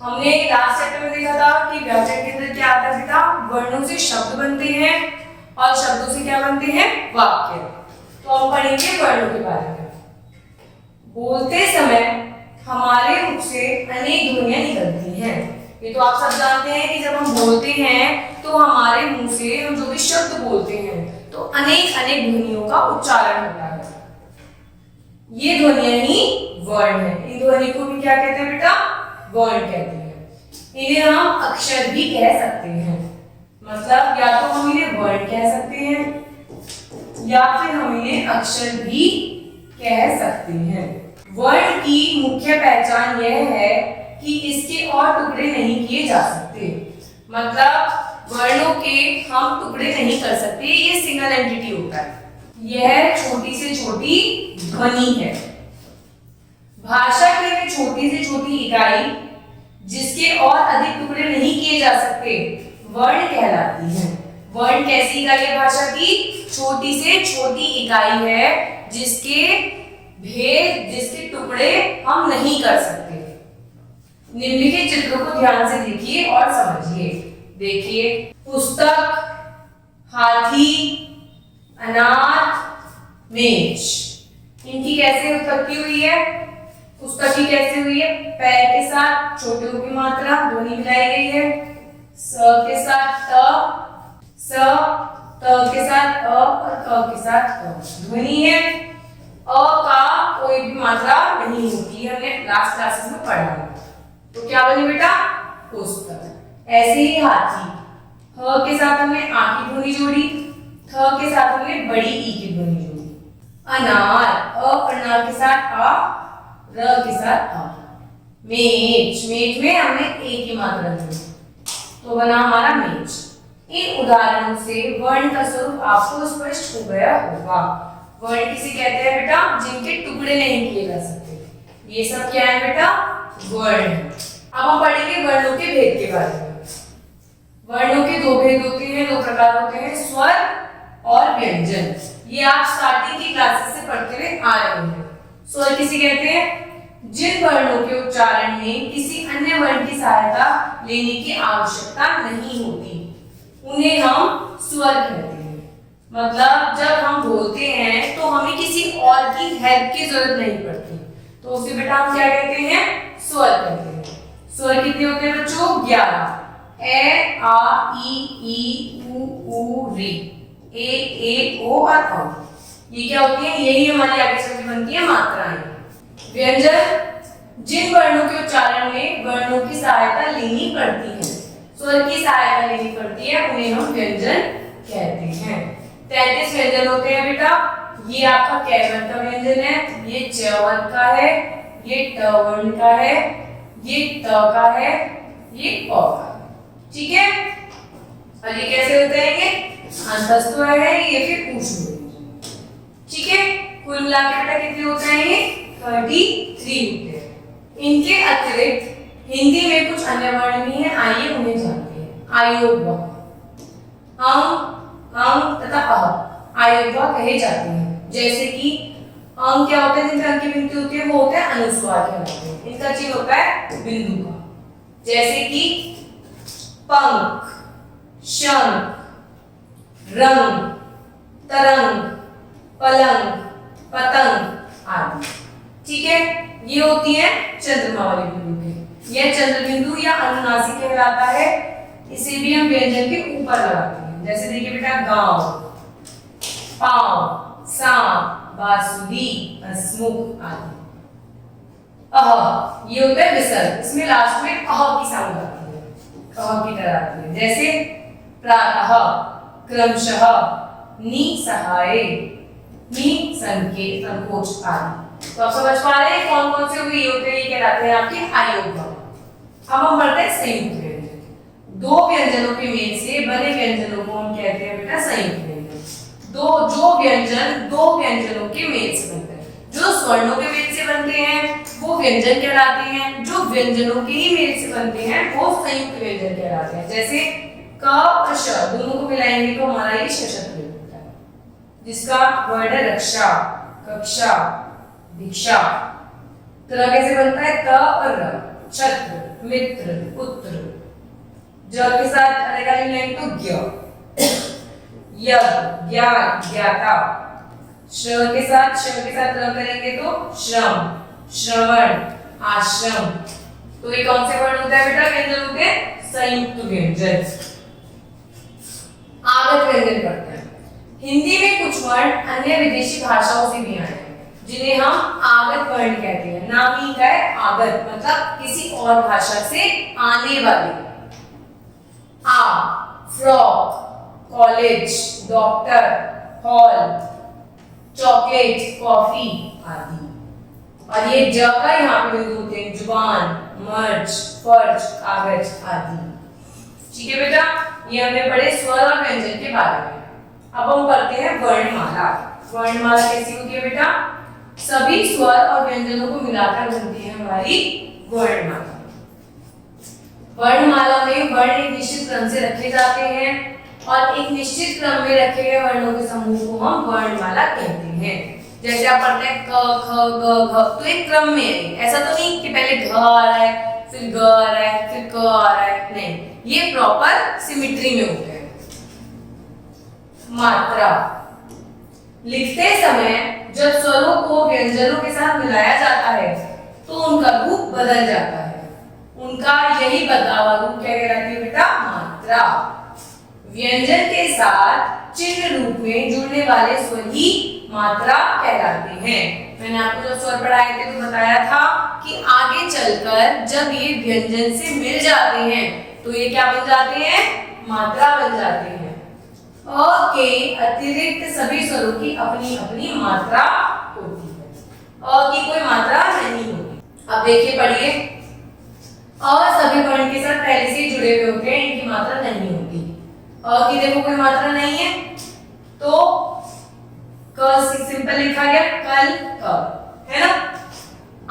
हमने last chapter में देखा था कि व्याकरण के अंदर क्या आता है बेटा, वर्णों से शब्द बनते हैं और शब्दों से क्या बनते हैं, वाक्य। तो हम पढ़ेंगे वर्णों के बारे में। बोलते समय हमारे मुख से अनेक ध्वनियां निकलती हैं। ये तो आप सब जानते हैं कि जब हम बोलते हैं तो हमारे मुंह से हम जो भी शब्द बोलते हैं तो अनेक अनेक ध्वनियों का उच्चारण होता है। ये ध्वनियां ही वर्ण है। इन ध्वनि को भी क्या कहते हैं बेटा, वर्ण कहते हैं। इन्हें हम अक्षर भी कह सकते हैं। मतलब या तो हम इन्हें वर्ण कह सकते हैं या फिर हम इन्हें अक्षर भी कह सकते हैं। वर्ण की मुख्य पहचान यह है कि इसके और टुकड़े नहीं किए जा सकते। मतलब वर्णों के हम टुकड़े नहीं कर सकते, ये सिंगल एंटिटी होता है। यह छोटी से छोटी ध्वनि है। भाषा की वह छोटी से छोटी इकाई जिसके और अधिक टुकड़े नहीं किए जा सकते वर्ण कहलाती है। वर्ण कैसी इकाई है भाषा की? छोटी से छोटी इकाई है जिसके भेद, जिसके टुकड़े हम नहीं कर सकते। निम्नलिखित चित्रों को ध्यान से देखिए और समझिए। देखिए, पुस्तक, हाथी, अनार, मेज, इनकी कैसे उत्पत्ति हुई है? पुस्तक की कैसे हुई है? पैर के साथ छोटे ओ की मात्रा ध्वनि मिलाई गई है। स के साथ त, स, त के साथ अ और क के साथ अ ध्वनि है। अ का कोई भी मात्रा नहीं होती, हमने लास्ट क्लासेस में पढ़ा है। तो क्या बनी बेटा? पुस्तक। ऐसे ही हाथी, ह के साथ हमने आ की ध्वनि जोड़ी, थ के साथ हमने बड़ी ई की ध्वनि जोड़ी। अनार, अ और ना के साथ आ, र के साथ आ। मेज, मेज में हमने ए की मात्रा जोड़ी तो बना हमारा मेज। इन उदाहरणों से वर्ण का स्वरूप आपको स्पष्ट हो गया होगा। वर्ण किसे कहते हैं बेटा? जिनके टुकड़े नहीं किए जा सकते। ये सब क्या है बेटा? वर्ण। अब हम पढ़ेंगे वर्णों के भेद के बारे में। वर्णों के दो भेद होते हैं, दो प्रकार होते हैं, स्वर और व्यंजन। ये आप स्टार्टिंग की क्लासेस से पढ़ते हुए आ रहे हैं। स्वर किसे कहते हैं? जिन वर्णों के उच्चारण में किसी अन्य वर्ण की सहायता लेने की आवश्यकता नहीं होती उन्हें हम स्वर कहते हैं। मतलब जब हम बोलते हैं तो हमें किसी और की हेल्प की जरूरत नहीं पड़ती, तो उसे बेटा हम क्या कहते हैं? स्वर कहते हैं। स्वर कितने होते हैं बच्चों? 11। ए, आ, ई, उ, री, ए, ओ और औ। ये क्या होती है? यही हमारी आगे चल के बनती है मात्राएं। व्यंजन, जिन वर्णों के उच्चारण में वर्णों की सहायता लेनी पड़ती है, स्वर की सहायता लेनी पड़ती है, उन्हें हम व्यंजन कहते हैं। 33 व्यंजन होते हैं बेटा। ये आपका कै वर्ण का व्यंजन है, ये च वर्ण का है, ये ट वर्ण का है, ये त का है, ये प का। ठीक है? और ये कैसे होते हैं? ये अंतस्थ है, ये फिर ऊष्म व्यंजन। ठीक है? कुल मिलाकर बेटा कितने होते हैं? ये 33 होते हैं। इनके अतिरिक्त हिंदी में कुछ अन्य वर्ण भी हैं, आइए उन्हें जानते हैं। आयोगवा, तथा अह आयोगवा कहे जाते हैं। जैसे कि अंग क्या होते हैं? जिनके अंक की गिनती होती है वो होते हैं अनुस्वार कहलाते हैं। इनका चिन्ह होता है बिंदु का। जैसे कि पंख, शंख, रंग, तरंग, पलंग, पतंग आदि। ठीक है? ये होती है चंद्रमा वाली बिंदु। यह चंद्र बिंदु या अनुनासिक कहलाता है। इसे भी हम व्यंजन के ऊपर लगाते हैं। जैसे देखिए बेटा, गांव, पांव, सांप, बांसुरी, हंसमुख आदि। अह, ये होता है विसर्ग। इसमें लास्ट में अह की साउंड आती है, अह की तरह आती है। जैसे प्रातः, क्रमशः, निसहाय, संकेत, संकोच आदि। तो आप समझ पा रहे हैं कौन कौन से ये होते हैं? ये कहलाते हैं आपके आयोगवा। अब हम बढ़ते हैं संयुक्त व्यंजन। दो व्यंजनों के मेल से बने व्यंजनों को हम कहते हैं बेटा संयुक्त व्यंजन। जो व्यंजन दो व्यंजनों के मेल से बनते हैं, जो स्वर्णों के मेल से बनते हैं वो व्यंजन कहलाते हैं, जो व्यंजनों के ही मेल से बनते हैं वो संयुक्त व्यंजन कहलाते हैं। जैसे क और श दोनों को मिलाएंगे तो हमारा ये शशत होता है, जिसका वर्ड है रक्षा, कक्षा, दीक्षा। तरह कैसे बनता है? त और र। छत्र, मित्र, पुत्र। ज के साथ अलग अलग लाइन तो ज्ञ, यज्ञ, ज्ञान, ज्ञाता। श्र के साथ रंग करेंगे तो श्रम, श्रवण, आश्रम। तो ये कौन से वर्ण होता है बेटा? व्यंजन होते हैं संयुक्त व्यंजन, आगत व्यंजन पढ़ते हैं। हिंदी में कुछ वर्ण अन्य विदेशी भाषाओं से भी आए हैं जिन्हें हम आगत वर्ण कहते हैं। नाम ही का है आगत, मतलब किसी और भाषा से आने वाले। आ, frock, college, doctor, hall, chocolate, coffee आदि। और ये ज का यहाँ पे बिंदु होते हैं जुबान, मर्ज, फर्ज, कागज आदि। ठीक है बेटा, ये हमने पढ़े स्वर और व्यंजन के बारे में। अब हम पढ़ते हैं वर्णमाला। वर्णमाला कैसी होती है बेटा? सभी स्वर और व्यंजनों को मिलाकर बनती है हमारी वर्णमाला। वर्णमाला में वर्ण एक निश्चित क्रम से रखे जाते हैं और एक निश्चित क्रम में रखे गए वर्णों के समूह को हम वर्णमाला कहते हैं। जैसे आप पढ़ते हैं क, ख, ग, घ, तो एक क्रम में है। ऐसा तो नहीं कि पहले घ आ रहा है, फिर ग आ रहा है, फिर क आ रहा है, नहीं, ये प्रॉपर सिमेट्री में होते हैं। मात्रा, लिखते समय जब स्वरों को व्यंजनों के साथ मिलाया जाता है तो उनका रूप बदल जाता है। उनका यही बदलावा रूप क्या कहलाती है बेटा? मात्रा। व्यंजन के साथ चिन्ह रूप में जुड़ने वाले स्वर ही मात्रा कहलाते हैं। मैंने आपको जब स्वर पढ़ाए थे तो बताया था कि आगे चलकर जब ये व्यंजन से मिल जाते हैं तो ये क्या बन जाते हैं? मात्रा बन जाते हैं। अ के अतिरिक्त सभी स्वरों की अपनी अपनी मात्रा होती है। अ की कोई मात्रा नहीं होती। अब देखिए, पढ़िए। अ सभी वर्ण के साथ पहले से ही जुड़े हुए होते हैं, इनकी मात्रा नहीं होती। अ की देखो कोई मात्रा नहीं है तो क सिंपल लिखा गया कल क, है ना।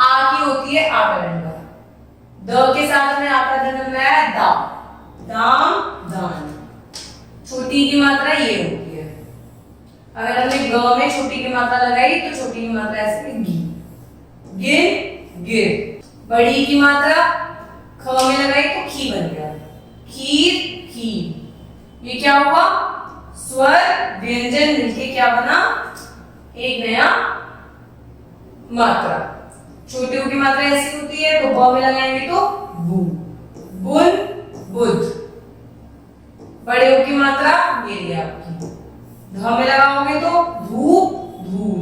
आ की होती है आकरण। द के साथ में आकरण बनाया दा, दाम, दान। छोटी की मात्रा ये होती है। अगर हमने ग में छोटी की मात्रा लगाई तो छोटी की मात्रा ऐसे गी, गिर, गिर। बड़ी की मात्रा ख में लगाई तो खी बन गया, खीर, खीर। ये क्या हुआ? स्वर व्यंजन मिलके क्या बना? एक नया मात्रा। छोटियों की मात्रा ऐसी होती है तो ब में लगाएंगे तो बु, बुन, बुध। बड़े की मात्रा ये रही आपकी, ध में लगाओगे तो धूप, धूल।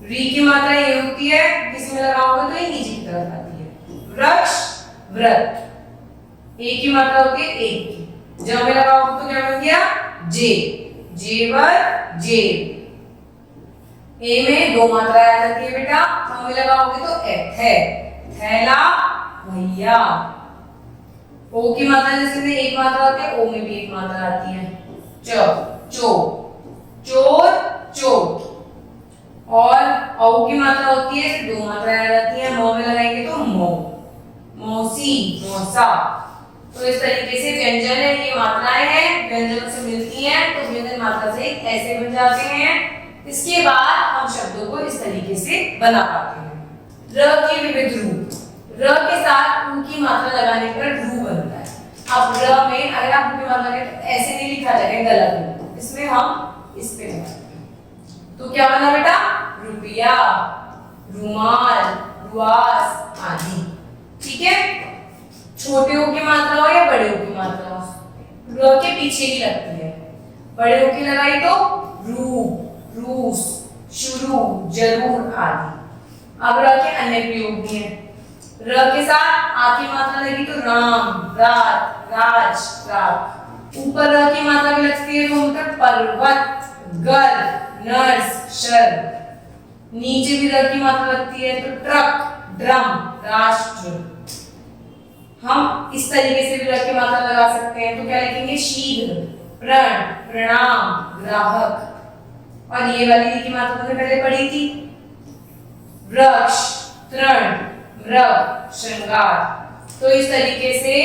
री की मात्रा ये होती है, किसमें लगाओगे तो ये नीचे की तरफ आती है, वृक्ष, व्रत। ए की मात्रा होती है एक की, ज में लगाओगे तो क्या बन गया? जे, जेवर, जेब। ए में दो मात्रा आ जाती है बेटा, थ में लगाओगे तो थे, थैला, भैया। ओ की मात्रा जैसे एक मात्रा होती है, ओ में भी एक मात्रा आती है, च, चो, चोर, चोट। और औ की मात्रा होती है दो मात्रा आ जाती है, मौ में लगाएंगे तो मौ, मौसी, मौसा। तो इस तरीके से व्यंजन है, ये मात्राएं हैं, व्यंजनों से मिलती हैं तो व्यंजन मात्रा से ऐसे बन जाते हैं। इसके बाद हम शब्दों को इस तरीके से बना पाते हैं। र के विविध रूप, र के साथ उ की मात्रा लगाने पर रू बनता है। अब र में अगर आप उ की मात्रा लगाएं तो ऐसे नहीं लिखा जाएगा, गलत। इसमें हम इस पे लगाते हैं तो क्या बना बेटा? रुपया, रुमाल, रुआस आदि। ठीक है। छोटे ओ की मात्रा हो या बड़े ओ की मात्रा हो, र के पीछे ही लगती है। बड़े ओ की लगाई तो रूप, रूस, शुरू, जरूर आदि। अब र के अन्य प्रयोग भी हैं। र के साथ आ की मात्रा लगी तो राम, रात, राज, राग। ऊपर र की मात्रा भी लगती है तो मतलब पर्वत, गर, नर्स, शर। नीचे भी र की मात्रा लगती है तो ट्रक, ड्रम, राष्ट्र। हम इस तरीके से भी र की मात्रा लगा सकते हैं तो क्या लिखेंगे? शीघ्र, प्रण, प्रणाम, ग्राहक। और ये वाली की मात्रा तुमने पहले पढ़ी थी, वृक्ष, तृण, मृग, श्रृंगार। तो इस तरीके से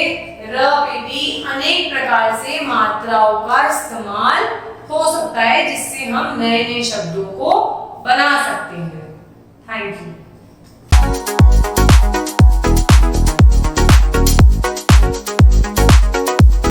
र पे भी अनेक प्रकार से मात्राओं का इस्तेमाल हो सकता है जिससे हम नए नए शब्दों को बना सकते हैं। Thank you.